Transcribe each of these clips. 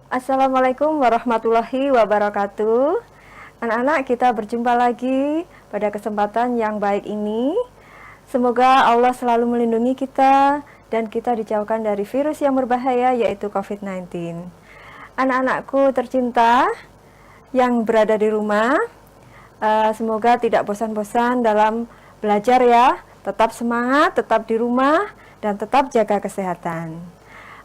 Assalamualaikum warahmatullahi wabarakatuh. Anak-anak, kita berjumpa lagi pada kesempatan yang baik ini. Semoga Allah selalu melindungi kita dan kita dijauhkan dari virus yang berbahaya, yaitu COVID-19. Anak-anakku tercinta yang berada di rumah, semoga tidak bosan-bosan dalam belajar ya. Tetap semangat, tetap di rumah, dan tetap jaga kesehatan.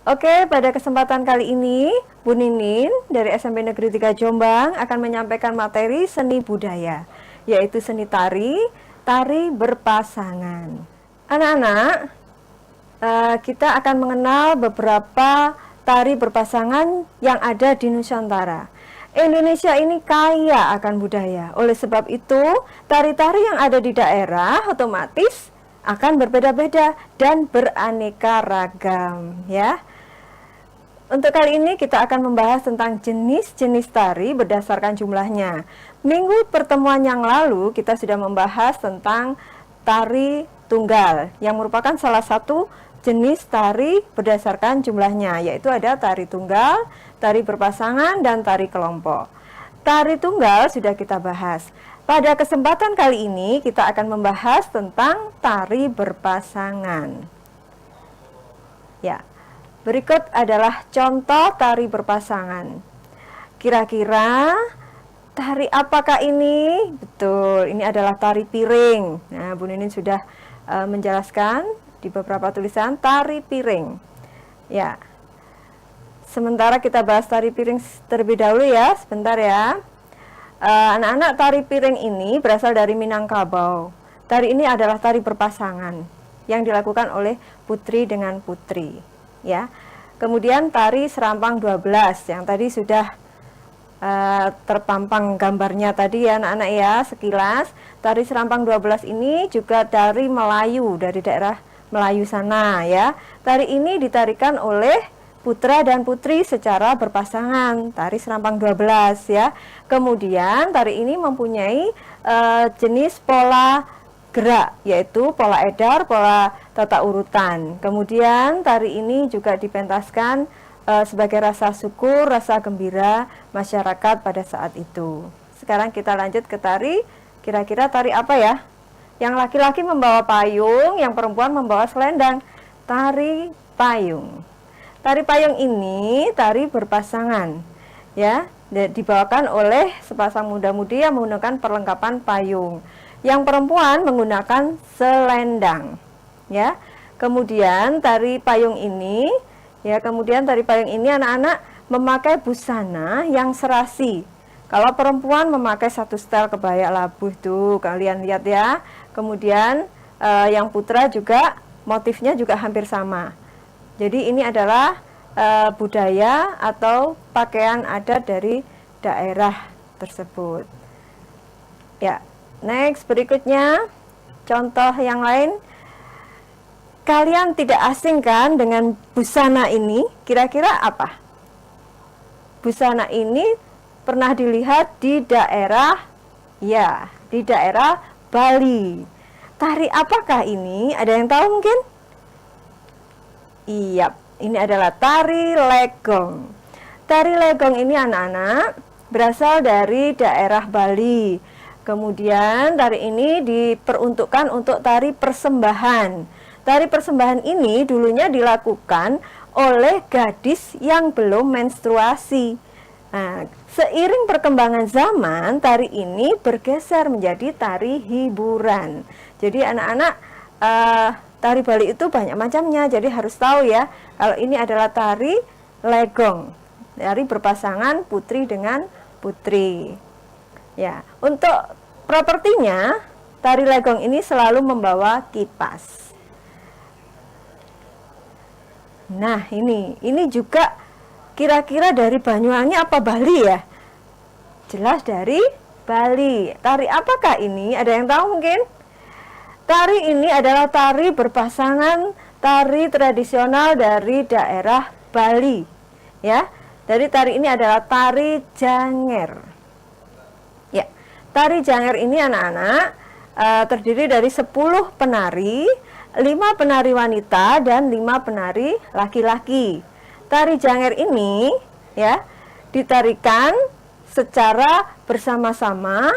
Oke, pada kesempatan kali ini, Bu Ninin dari SMP Negeri 3 Jombang akan menyampaikan materi seni budaya, yaitu seni tari, tari berpasangan. Anak-anak, kita akan mengenal beberapa tari berpasangan yang ada di Nusantara. Indonesia ini kaya akan budaya. Oleh sebab itu, tari-tari yang ada di daerah otomatis akan berbeda-beda dan beraneka ragam, ya. Untuk kali ini kita akan membahas tentang jenis-jenis tari berdasarkan jumlahnya. Minggu pertemuan yang lalu kita sudah membahas tentang tari tunggal, yang merupakan salah satu jenis tari berdasarkan jumlahnya, yaitu ada tari tunggal, tari berpasangan, dan tari kelompok. Tari tunggal sudah kita bahas. Pada kesempatan kali ini kita akan membahas tentang tari berpasangan. Ya, berikut adalah contoh tari berpasangan. Kira-kira tari apakah ini? Betul, ini adalah tari piring. Nah, Bu Ninin sudah menjelaskan di beberapa tulisan tari piring. Ya. Sementara kita bahas tari piring terlebih dahulu ya, sebentar ya. Anak-anak, tari piring ini berasal dari Minangkabau. Tari ini adalah tari berpasangan yang dilakukan oleh putri dengan putri, ya. Kemudian tari serampang 12 yang tadi sudah terpampang gambarnya tadi ya anak-anak ya, sekilas. Tari serampang 12 ini juga tari Melayu, dari daerah Melayu sana ya. Tari ini ditarikan oleh putra dan putri secara berpasangan, tari serampang 12 ya. Kemudian tari ini mempunyai jenis pola gerak, yaitu pola edar, pola tata urutan. Kemudian tari ini juga dipentaskan sebagai rasa syukur, rasa gembira masyarakat pada saat itu. Sekarang kita lanjut ke tari. Kira-kira tari apa ya? Yang laki-laki membawa payung, yang perempuan membawa selendang. Tari payung. Tari payung ini tari berpasangan, ya, dibawakan oleh sepasang muda-mudi yang menggunakan perlengkapan payung. Yang perempuan menggunakan selendang, ya. Kemudian tari payung ini, anak-anak memakai busana yang serasi. Kalau perempuan memakai satu stel kebaya labuh tuh, kalian lihat ya. Kemudian yang putra juga motifnya juga hampir sama. Jadi ini adalah budaya atau pakaian adat dari daerah tersebut. Ya, next berikutnya contoh yang lain. Kalian tidak asing kan dengan busana ini? Kira-kira apa? Busana ini pernah dilihat di daerah, ya, di daerah Bali. Tari apakah ini? Ada yang tahu mungkin? Iya, ini adalah tari legong. Tari legong ini anak-anak berasal dari daerah Bali. Kemudian tari ini diperuntukkan untuk tari persembahan. Tari persembahan ini dulunya dilakukan oleh gadis yang belum menstruasi. Nah, seiring perkembangan zaman, tari ini bergeser menjadi tari hiburan. Jadi anak-anak, tari Bali itu banyak macamnya, jadi harus tahu ya, kalau ini adalah tari legong, tari berpasangan putri dengan putri. Ya, untuk propertinya, tari legong ini selalu membawa kipas. Nah, ini juga kira-kira dari Banyuwangi apa Bali ya? Jelas dari Bali. Tari apakah ini? Ada yang tahu mungkin? Tari ini adalah tari berpasangan, tari tradisional dari daerah Bali, ya. Dari tari ini adalah tari Janger. Ya, tari Janger ini anak-anak terdiri dari 10 penari, 5 penari wanita dan 5 penari laki-laki. Tari Janger ini ya, ditarikan secara bersama-sama,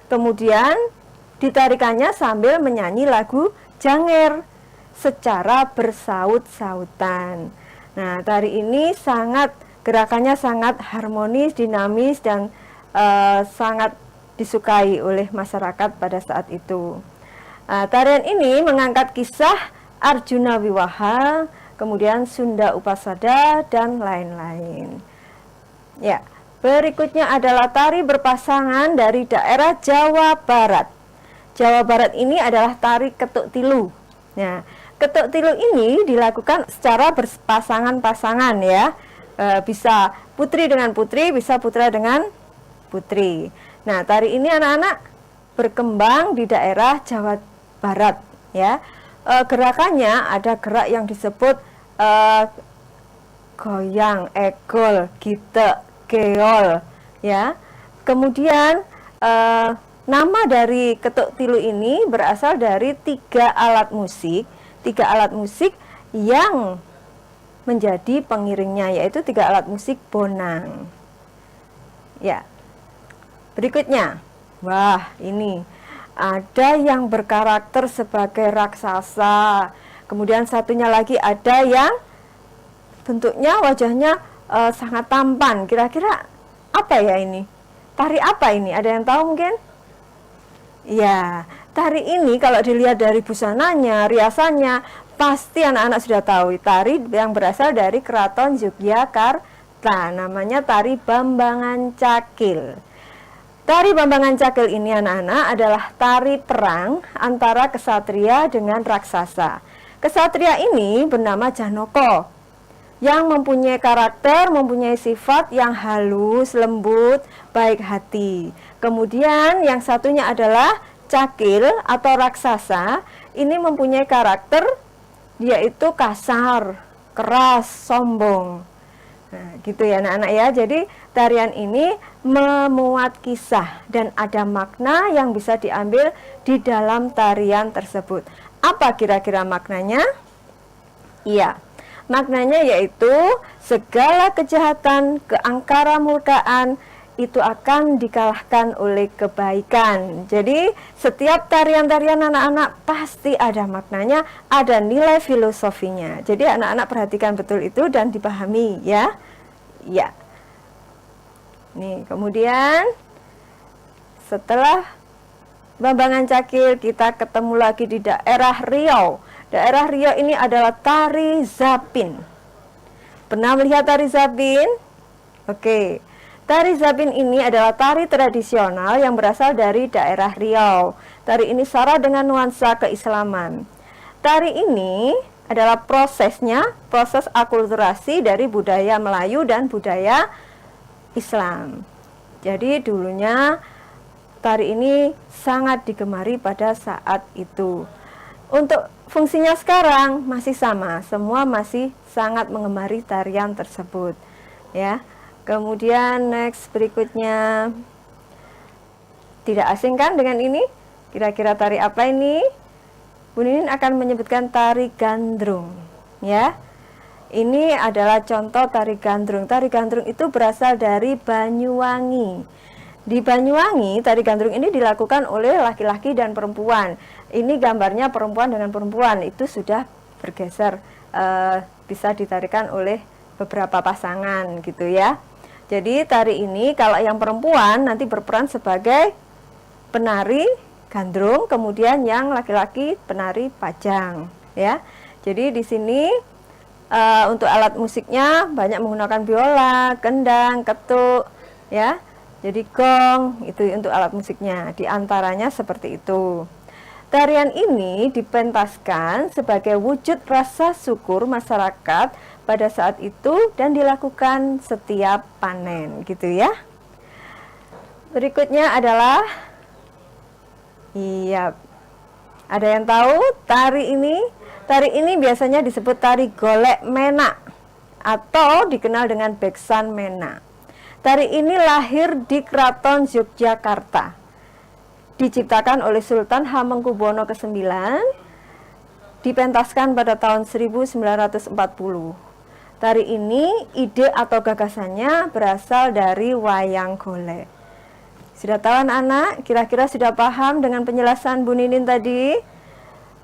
kemudian ditarikannya sambil menyanyi lagu janger secara bersaut-sautan. Nah, tari ini gerakannya sangat harmonis, dinamis, dan sangat disukai oleh masyarakat pada saat itu. Tarian ini mengangkat kisah Arjuna Wiwaha, kemudian Sunda Upasada, dan lain-lain. Ya, berikutnya adalah tari berpasangan dari daerah Jawa Barat. Jawa Barat ini adalah tari ketuk tilu. Nah, ketuk tilu ini dilakukan secara berpasangan-pasangan ya. Bisa putri dengan putri, bisa putra dengan putri. Nah, tari ini anak-anak berkembang di daerah Jawa Barat ya. Gerakannya ada gerak yang disebut goyang, egol, gitek, geol ya. Kemudian nama dari ketuk tilu ini berasal dari tiga alat musik yang menjadi pengiringnya, yaitu tiga alat musik bonang. Ya. Berikutnya, wah ini ada yang berkarakter sebagai raksasa. Kemudian satunya lagi ada yang bentuknya, wajahnya sangat tampan. Kira-kira apa ya ini? Tari apa ini? Ada yang tahu mungkin? Ya, tari ini kalau dilihat dari busananya, riasannya, pasti anak-anak sudah tahu. Tari yang berasal dari Keraton Yogyakarta, namanya tari Bambangan Cakil. Tari Bambangan Cakil ini anak-anak adalah tari perang antara kesatria dengan raksasa. Kesatria ini bernama Janoko, yang mempunyai karakter, mempunyai sifat yang halus, lembut, baik hati. Kemudian yang satunya adalah Cakil atau raksasa, ini mempunyai karakter yaitu kasar, keras, sombong. Nah, gitu ya anak-anak ya. Jadi tarian ini memuat kisah dan ada makna yang bisa diambil di dalam tarian tersebut. Apa kira-kira maknanya? Iya. Maknanya yaitu segala kejahatan, keangkara murkaan itu akan dikalahkan oleh kebaikan. Jadi setiap tarian-tarian anak-anak pasti ada maknanya, ada nilai filosofinya. Jadi anak-anak perhatikan betul itu dan dipahami ya. Ya. Nih, kemudian setelah Bambangan Cakil kita ketemu lagi di daerah Riau. Daerah Riau ini adalah tari Zapin. Pernah melihat tari Zapin? Oke. Tari Zapin ini adalah tari tradisional yang berasal dari daerah Riau. Tari ini syarat dengan nuansa keislaman. Tari ini adalah proses akulturasi dari budaya Melayu dan budaya Islam. Jadi dulunya tari ini sangat digemari pada saat itu. Untuk fungsinya sekarang masih sama, semua masih sangat mengemari tarian tersebut ya. Kemudian next berikutnya, tidak asing kan dengan ini? Kira-kira tari apa ini? Bu Ninin akan menyebutkan tari gandrung ya. Ini adalah contoh tari gandrung. Tari gandrung itu berasal dari Banyuwangi. Di Banyuwangi, tari gandrung ini dilakukan oleh laki-laki dan perempuan. Ini gambarnya perempuan dengan perempuan, itu sudah bergeser, bisa ditarikan oleh beberapa pasangan gitu ya. Jadi tari ini kalau yang perempuan nanti berperan sebagai penari gandrung, kemudian yang laki-laki penari pajang ya. Jadi di sini untuk alat musiknya banyak menggunakan biola, kendang, ketuk ya. Jadi gong itu untuk alat musiknya, diantaranya seperti itu. Tarian ini dipentaskan sebagai wujud rasa syukur masyarakat pada saat itu dan dilakukan setiap panen gitu ya. Berikutnya adalah, iya, ada yang tahu tari ini? Tari ini biasanya disebut tari golek mena atau dikenal dengan beksan mena. Tari ini lahir di Keraton Yogyakarta, diciptakan oleh Sultan Hamengkubuwono ke-9, dipentaskan pada tahun 1940. Tari ini ide atau gagasannya berasal dari wayang golek. Sudah tahu anak-anak? Kira-kira sudah paham dengan penjelasan Bu Ninin tadi?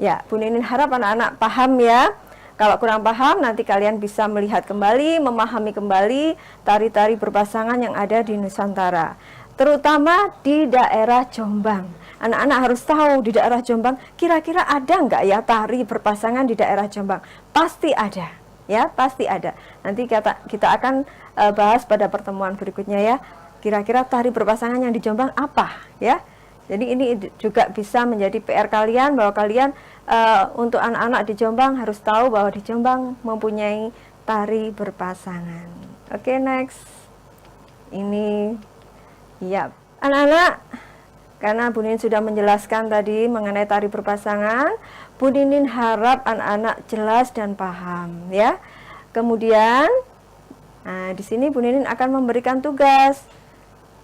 Ya, Bu Ninin harap anak-anak paham ya. Kalau kurang paham, nanti kalian bisa melihat kembali, memahami kembali tari-tari berpasangan yang ada di Nusantara, terutama di daerah Jombang. Anak-anak harus tahu di daerah Jombang, kira-kira ada nggak ya tari berpasangan di daerah Jombang? Pasti ada, ya, pasti ada. Nanti kita akan bahas pada pertemuan berikutnya ya. Kira-kira tari berpasangan yang di Jombang apa, ya? Jadi ini juga bisa menjadi PR kalian, bahwa kalian untuk anak-anak di Jombang harus tahu bahwa di Jombang mempunyai tari berpasangan. Oke, next. Ini, ya, anak-anak, karena Bu Ninin sudah menjelaskan tadi mengenai tari berpasangan, Bu Ninin harap anak-anak jelas dan paham, ya. Kemudian, nah di sini Bu Ninin akan memberikan tugas.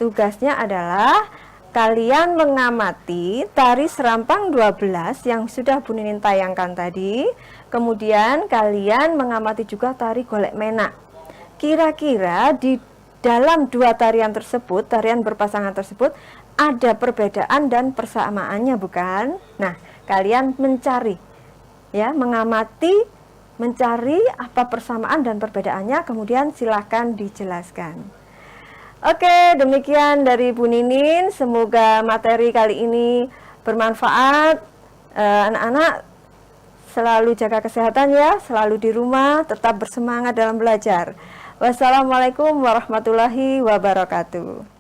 Tugasnya adalah kalian mengamati tari Serampang 12 yang sudah Bu Ninin tayangkan tadi. Kemudian kalian mengamati juga tari Golek Menak. Kira-kira di dalam dua tarian tersebut, tarian berpasangan tersebut, ada perbedaan dan persamaannya, bukan? Nah, kalian mencari, ya, mengamati, mencari apa persamaan dan perbedaannya, kemudian silakan dijelaskan. Oke, demikian dari Bu Ninin. Semoga materi kali ini bermanfaat. Anak-anak selalu jaga kesehatan ya, selalu di rumah, tetap bersemangat dalam belajar. Wassalamualaikum warahmatullahi wabarakatuh.